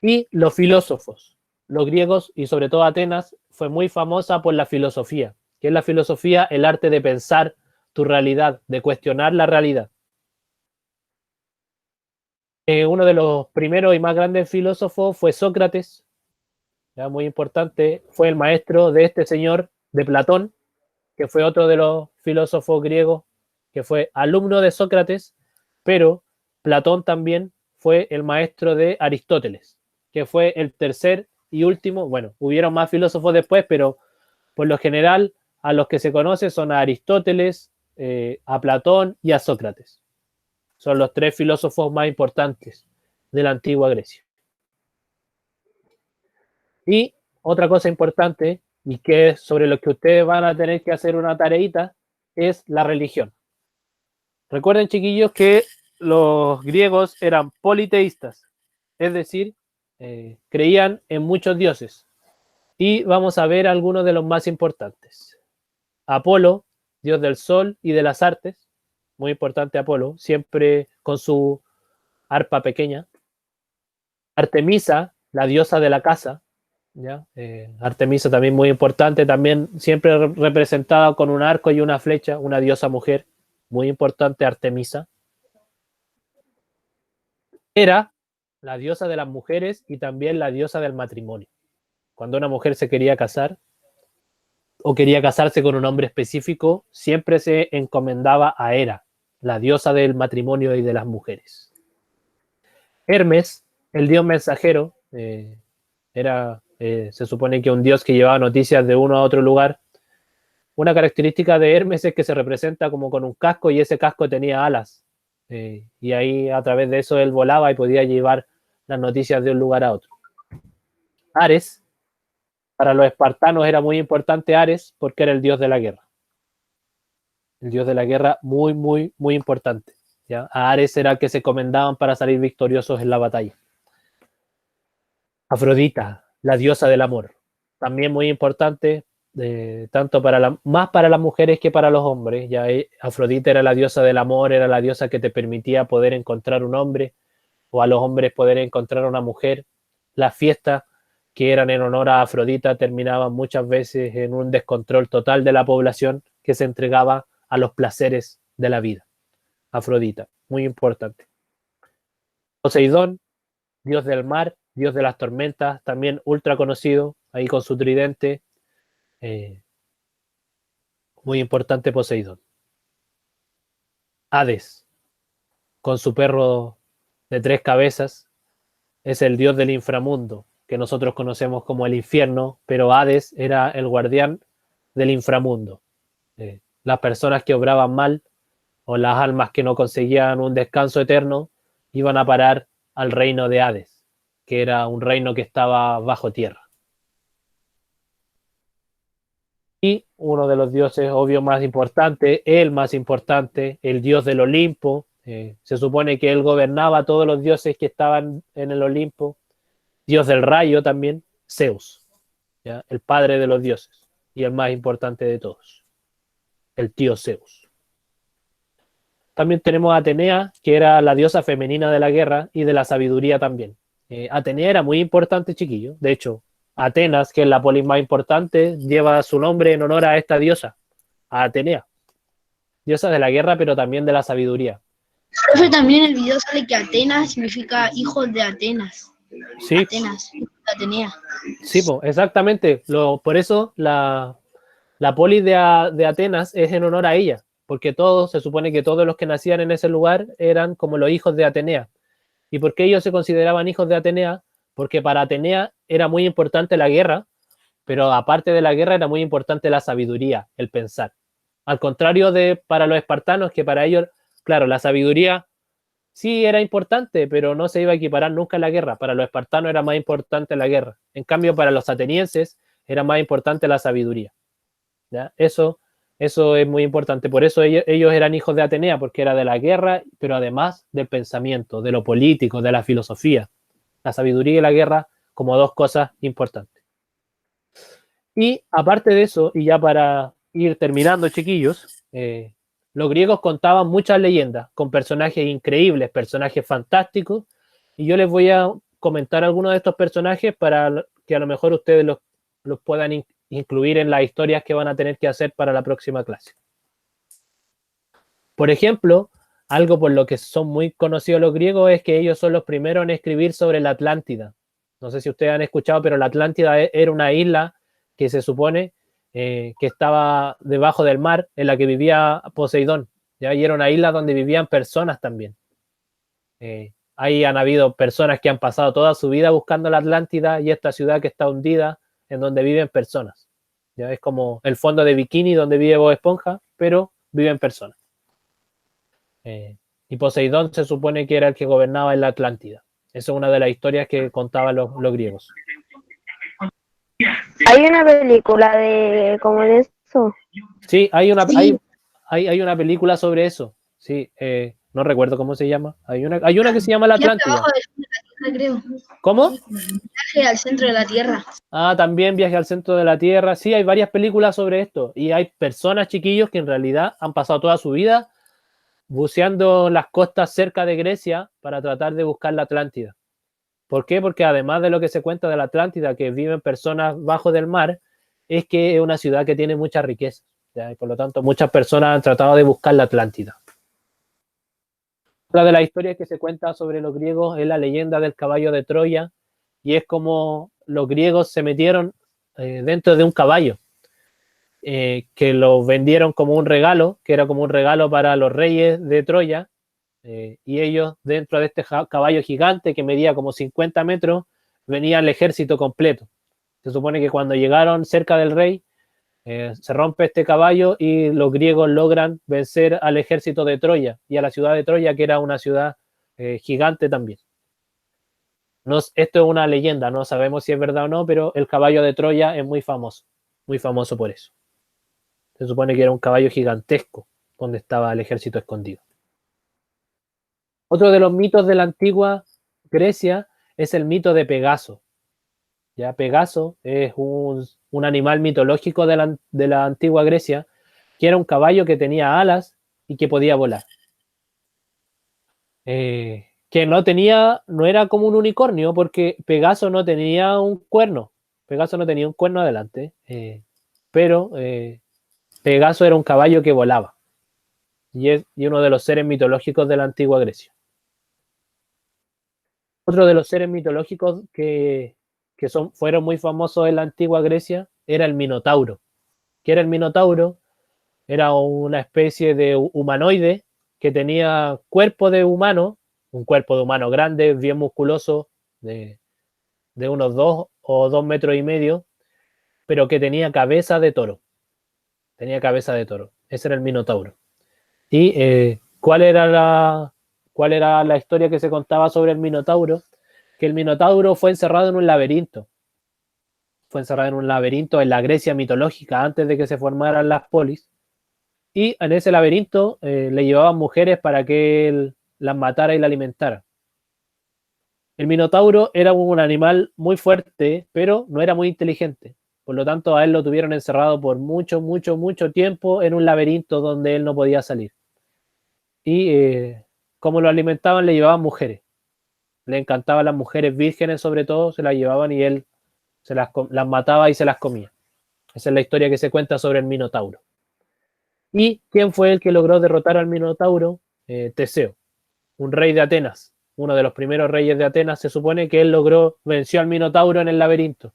Speaker 1: Y los filósofos. Los griegos y sobre todo Atenas fue muy famosa por la filosofía. ¿Qué es la filosofía? El arte de pensar tu realidad, de cuestionar la realidad. Uno de los primeros y más grandes filósofos fue Sócrates, ya muy importante, fue el maestro de este señor, de Platón, que fue otro de los filósofos griegos, que fue alumno de Sócrates, pero Platón también fue el maestro de Aristóteles, que fue el tercer y último. Bueno, hubieron más filósofos después, pero por lo general a los que se conoce son a Aristóteles, a Platón y a Sócrates. Son los tres filósofos más importantes de la antigua Grecia. Y otra cosa importante, y que es sobre lo que ustedes van a tener que hacer una tareita, es la religión. Recuerden, chiquillos, que los griegos eran politeístas, es decir, creían en muchos dioses. Y vamos a ver algunos de los más importantes. Apolo, dios del sol y de las artes, muy importante Apolo, siempre con su arpa pequeña. Artemisa, la diosa de la casa, ¿ya? Artemisa también muy importante, también siempre representada con un arco y una flecha, una diosa mujer, muy importante Artemisa. Hera, la diosa de las mujeres y también la diosa del matrimonio. Cuando una mujer se quería casar o quería casarse con un hombre específico, siempre se encomendaba a Hera, la diosa del matrimonio y de las mujeres. Hermes, el dios mensajero, se supone que un dios que llevaba noticias de uno a otro lugar. Una característica de Hermes es que se representa como con un casco y ese casco tenía alas. Y ahí a través de eso él volaba y podía llevar las noticias de un lugar a otro. Ares, para los espartanos era muy importante Ares porque era el dios de la guerra. El dios de la guerra muy, muy, muy importante. ¿Ya? A Ares era el que se comendaban para salir victoriosos en la batalla. Afrodita, la diosa del amor, también muy importante, tanto más para las mujeres que para los hombres. Ya Afrodita era la diosa del amor, era la diosa que te permitía poder encontrar un hombre o a los hombres poder encontrar una mujer. Las fiestas que eran en honor a Afrodita terminaban muchas veces en un descontrol total de la población que se entregaba a los placeres de la vida. Afrodita, muy importante. Poseidón, dios del mar, dios de las tormentas, también ultra conocido, ahí con su tridente. Muy importante Poseidón. Hades, con su perro de 3 cabezas, es el dios del inframundo, que nosotros conocemos como el infierno, pero Hades era el guardián del inframundo. Las personas que obraban mal o las almas que no conseguían un descanso eterno iban a parar al reino de Hades, que era un reino que estaba bajo tierra. Y uno de los dioses obvio más importantes, el más importante, el dios del Olimpo. Se supone que él gobernaba a todos los dioses que estaban en el Olimpo. Dios del rayo también, Zeus, ¿ya? El padre de los dioses y el más importante de todos, el tío Zeus. También tenemos a Atenea, que era la diosa femenina de la guerra y de la sabiduría también. Atenea era muy importante, chiquillo. De hecho, Atenas, que es la polis más importante, lleva su nombre en honor a esta diosa, a Atenea. Diosa de la guerra, pero también de la sabiduría.
Speaker 2: Profe, también el video sale que Atenas significa hijos de Atenas.
Speaker 1: Sí.
Speaker 2: Atenas, Atenea.
Speaker 1: Sí, exactamente. Por eso la polis de Atenas es en honor a ella, porque se supone que todos los que nacían en ese lugar eran como los hijos de Atenea. ¿Y por qué ellos se consideraban hijos de Atenea? Porque para Atenea era muy importante la guerra, pero aparte de la guerra era muy importante la sabiduría, el pensar. Al contrario de para los espartanos, que para ellos, claro, la sabiduría sí era importante, pero no se iba a equiparar nunca a la guerra. Para los espartanos era más importante la guerra. En cambio, para los atenienses era más importante la sabiduría. ¿Ya? Eso es muy importante. Por eso ellos eran hijos de Atenea, porque era de la guerra, pero además del pensamiento, de lo político, de la filosofía. La sabiduría y la guerra como dos cosas importantes. Y aparte de eso, y ya para ir terminando, chiquillos, los griegos contaban muchas leyendas con personajes increíbles, personajes fantásticos, y yo les voy a comentar algunos de estos personajes para que a lo mejor ustedes los puedan incluir en las historias que van a tener que hacer para la próxima clase. Por ejemplo, algo por lo que son muy conocidos los griegos es que ellos son los primeros en escribir sobre la Atlántida. No sé si ustedes han escuchado, pero la Atlántida era una isla que se supone que estaba debajo del mar, en la que vivía Poseidón, ¿ya? Y era una isla donde vivían personas también. Ahí han habido personas que han pasado toda su vida buscando la Atlántida y esta ciudad que está hundida, en donde viven personas. ¿Ya? Es como el fondo de Bikini donde vive Bob Esponja, pero viven personas. Y Poseidón se supone que era el que gobernaba en la Atlántida. Esa es una de las historias que contaban los griegos.
Speaker 5: Hay una película de como de eso.
Speaker 1: Sí, hay una película sobre eso. Sí, no recuerdo cómo se llama. Hay una que se llama La Atlántida.
Speaker 2: Creo.
Speaker 1: ¿Cómo?
Speaker 2: Viaje al centro de la Tierra.
Speaker 1: Ah, también Viaje al centro de la Tierra. Sí, hay varias películas sobre esto. Y hay personas, chiquillos, que en realidad han pasado toda su vida buceando las costas cerca de Grecia para tratar de buscar la Atlántida. ¿Por qué? Porque además de lo que se cuenta de la Atlántida, que viven personas bajo del mar, es que es una ciudad que tiene mucha riqueza, ¿ya? Y por lo tanto muchas personas han tratado de buscar la Atlántida. Otra de las historias que se cuenta sobre los griegos es la leyenda del caballo de Troya, y es como los griegos se metieron dentro de un caballo, que lo vendieron como un regalo, que era como un regalo para los reyes de Troya, y ellos dentro de este caballo gigante que medía como 50 metros, venía el ejército completo. Se supone que cuando llegaron cerca del rey, se rompe este caballo y los griegos logran vencer al ejército de Troya y a la ciudad de Troya, que era una ciudad gigante también. Esto es una leyenda, no sabemos si es verdad o no, pero el caballo de Troya es muy famoso por eso. Se supone que era un caballo gigantesco donde estaba el ejército escondido. Otro de los mitos de la antigua Grecia es el mito de Pegaso. ¿Ya? Pegaso es un animal mitológico de la antigua Grecia, que era un caballo que tenía alas y que podía volar. Que no era como un unicornio, porque Pegaso no tenía un cuerno. Pegaso no tenía un cuerno adelante, pero Pegaso era un caballo que volaba. Y uno de los seres mitológicos de la antigua Grecia. Otro de los seres mitológicos que fueron muy famosos en la antigua Grecia era el Minotauro. ¿Qué era el Minotauro? Era una especie de humanoide que tenía cuerpo de humano, un cuerpo de humano grande, bien musculoso, de unos 2 o 2 metros y medio, pero que tenía cabeza de toro. Tenía cabeza de toro. Ese era el Minotauro. ¿Y cuál era la historia que se contaba sobre el Minotauro? Que el Minotauro fue encerrado en un laberinto. Fue encerrado en un laberinto en la Grecia mitológica antes de que se formaran las polis. Y en ese laberinto le llevaban mujeres para que él las matara y la alimentara. El Minotauro era un animal muy fuerte, pero no era muy inteligente. Por lo tanto, a él lo tuvieron encerrado por mucho tiempo en un laberinto donde él no podía salir. Y como lo alimentaban, le llevaban mujeres. Le encantaban las mujeres vírgenes, sobre todo, se las llevaban y él las mataba y se las comía. Esa es la historia que se cuenta sobre el Minotauro. ¿Y quién fue el que logró derrotar al Minotauro? Teseo, un rey de Atenas. Uno de los primeros reyes de Atenas. Se supone que él venció al Minotauro en el laberinto.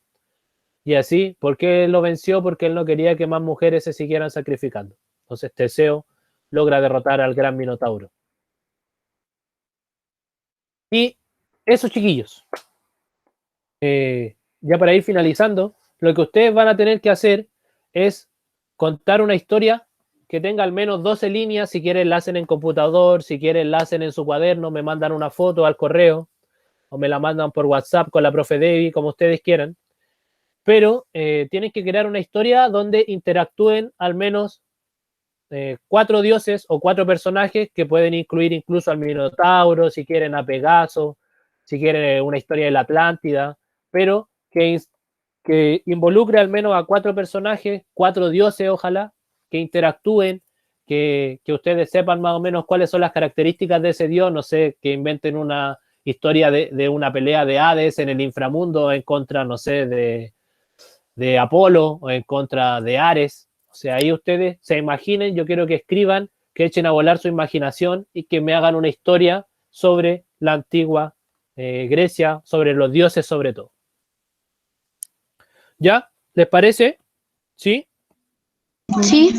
Speaker 1: Y así, ¿por qué lo venció? Porque él no quería que más mujeres se siguieran sacrificando. Entonces Teseo logra derrotar al gran Minotauro. Y eso, chiquillos. Ya para ir finalizando, lo que ustedes van a tener que hacer es contar una historia que tenga al menos 12 líneas. Si quieren la hacen en computador, si quieren la hacen en su cuaderno, me mandan una foto al correo o me la mandan por WhatsApp con la profe Debbie, como ustedes quieran. Pero tienen que crear una historia donde interactúen al menos 4 dioses o 4 personajes, que pueden incluir incluso al Minotauro, si quieren a Pegaso, si quieren una historia de la Atlántida, pero que involucre al menos a 4 personajes, 4 dioses, ojalá, que interactúen, que ustedes sepan más o menos cuáles son las características de ese dios, no sé, que inventen una historia de una pelea de Hades en el inframundo en contra, no sé, de Apolo o en contra de Ares. O sea, ahí ustedes se imaginen, yo quiero que escriban que echen a volar su imaginación y que me hagan una historia sobre la antigua Grecia, sobre los dioses sobre todo. ¿Ya? ¿Les parece? ¿Sí?
Speaker 2: Sí.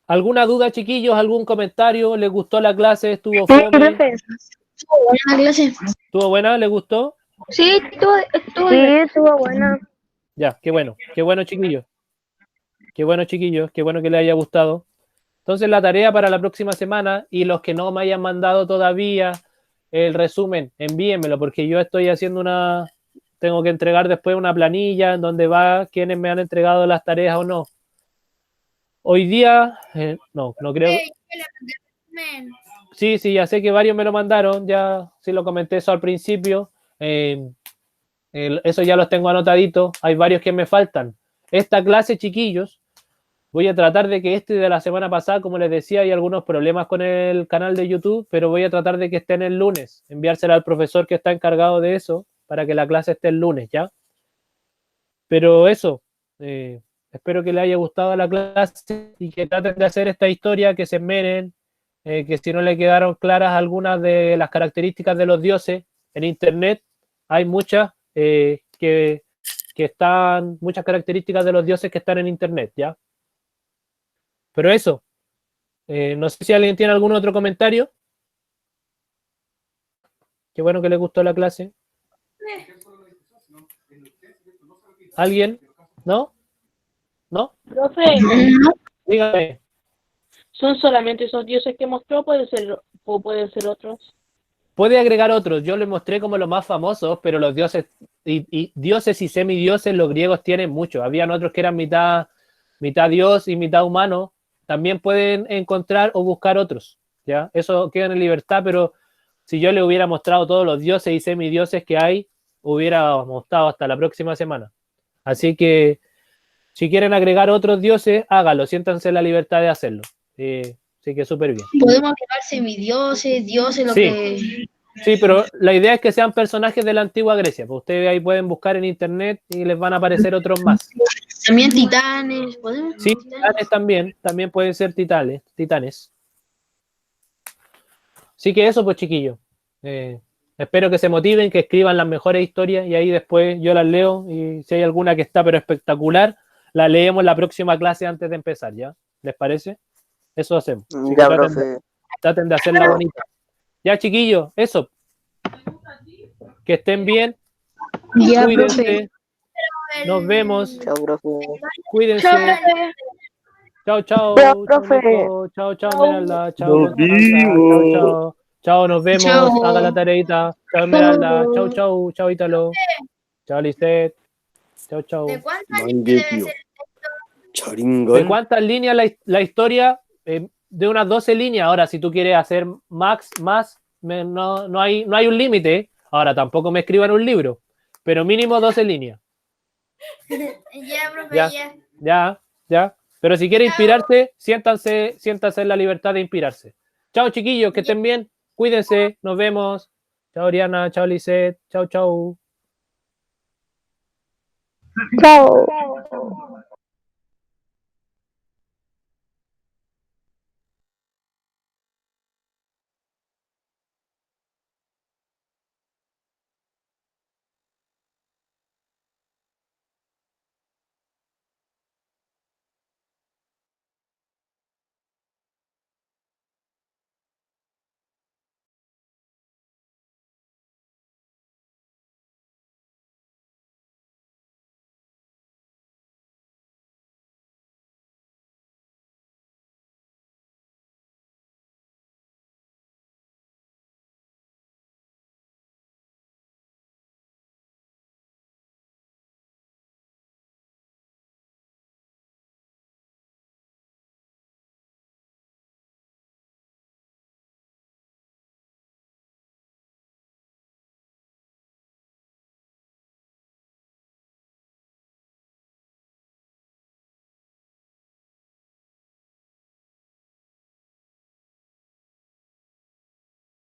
Speaker 1: ¿Alguna duda, chiquillos? ¿Algún comentario? ¿Les gustó la clase? ¿Estuvo
Speaker 5: Sí,
Speaker 1: fome?
Speaker 5: profe.
Speaker 2: Estuvo buena la clase.
Speaker 1: ¿Estuvo buena? ¿Les gustó?
Speaker 2: Sí, estuvo
Speaker 5: Sí,
Speaker 2: divertido.
Speaker 5: estuvo buena.
Speaker 1: Ya, qué bueno, chiquillos. Qué bueno, chiquillos, qué bueno que les haya gustado. Entonces, la tarea para la próxima semana, y los que no me hayan mandado todavía el resumen, envíenmelo, porque yo estoy haciendo tengo que entregar después una planilla en donde va quienes me han entregado las tareas o no. Hoy día, no creo. Sí, ya sé que varios me lo mandaron, ya sí lo comenté eso al principio. Eso ya los tengo anotaditos. Hay varios que me faltan. Esta clase, chiquillos, voy a tratar de que de la semana pasada, como les decía, hay algunos problemas con el canal de YouTube, pero voy a tratar de que estén el lunes, enviársela al profesor que está encargado de eso, para que la clase esté el lunes, ¿ya? Pero eso, espero que les haya gustado la clase y que traten de hacer esta historia, que se esmeren, que si no le quedaron claras algunas de las características de los dioses, en internet hay muchas muchas características de los dioses que están en internet, ¿ya? Pero eso, no sé si alguien tiene algún otro comentario. Qué bueno que les gustó la clase. ¿Alguien? ¿No? ¿No?
Speaker 6: Profe,
Speaker 1: Dígame.
Speaker 6: ¿son solamente esos dioses que mostró? Pueden ser otros.
Speaker 1: Puede agregar otros. Yo les mostré como los más famosos, pero los dioses dioses y semidioses, los griegos tienen muchos. Habían otros que eran mitad dios y mitad humano. También pueden encontrar o buscar otros. ¿Ya? Eso queda en libertad, pero si yo le hubiera mostrado todos los dioses y semidioses que hay, hubiera mostrado hasta la próxima semana. Así que si quieren agregar otros dioses, háganlo. Siéntanse en la libertad de hacerlo. Así que súper bien.
Speaker 2: Podemos agregar semidioses, dioses, lo
Speaker 1: Sí.
Speaker 2: que...
Speaker 1: Sí, pero la idea es que sean personajes de la antigua Grecia. Pues ustedes ahí pueden buscar en internet y les van a aparecer otros más.
Speaker 2: También titanes, ¿podemos?
Speaker 1: Sí, titanes también pueden ser titanes. Así que eso, pues chiquillos. Espero que se motiven, que escriban las mejores historias y ahí después yo las leo y si hay alguna que está pero espectacular, la leemos la próxima clase antes de empezar, ¿ya? ¿Les parece? Eso hacemos. Así que
Speaker 7: Ya, profe.
Speaker 1: traten de hacerla bonita. Ya, chiquillos, eso. Que estén bien.
Speaker 2: Ya,
Speaker 1: Cuídense.
Speaker 2: profe.
Speaker 1: Nos vemos.
Speaker 7: Chao, profe.
Speaker 1: Cuídense. Chao, chao.
Speaker 5: Chao, profe.
Speaker 1: Chao, Esmeralda. Chao,
Speaker 7: Nos
Speaker 1: Esmeralda. Chao. Chao, nos vemos.
Speaker 2: Chao.
Speaker 1: Haga la tareita. Chao, Esmeralda. Chao. Chao, Ítalo. Chao, Lisette. Chao.
Speaker 8: ¿De cuántas
Speaker 7: Manguetio.
Speaker 1: ¿De
Speaker 7: Charingal.
Speaker 1: cuántas líneas la historia? De unas 12 líneas. Ahora, si tú quieres hacer más, no hay un límite. Ahora, tampoco me escriban un libro, pero mínimo 12 líneas.
Speaker 8: Ya, profe,
Speaker 1: Ya. Pero si quiere inspirarse, siéntanse en la libertad de inspirarse. Chao, chiquillos, que estén bien. Cuídense, nos vemos. Chao, Oriana. Chao, Lisette. Chao.
Speaker 5: Chao.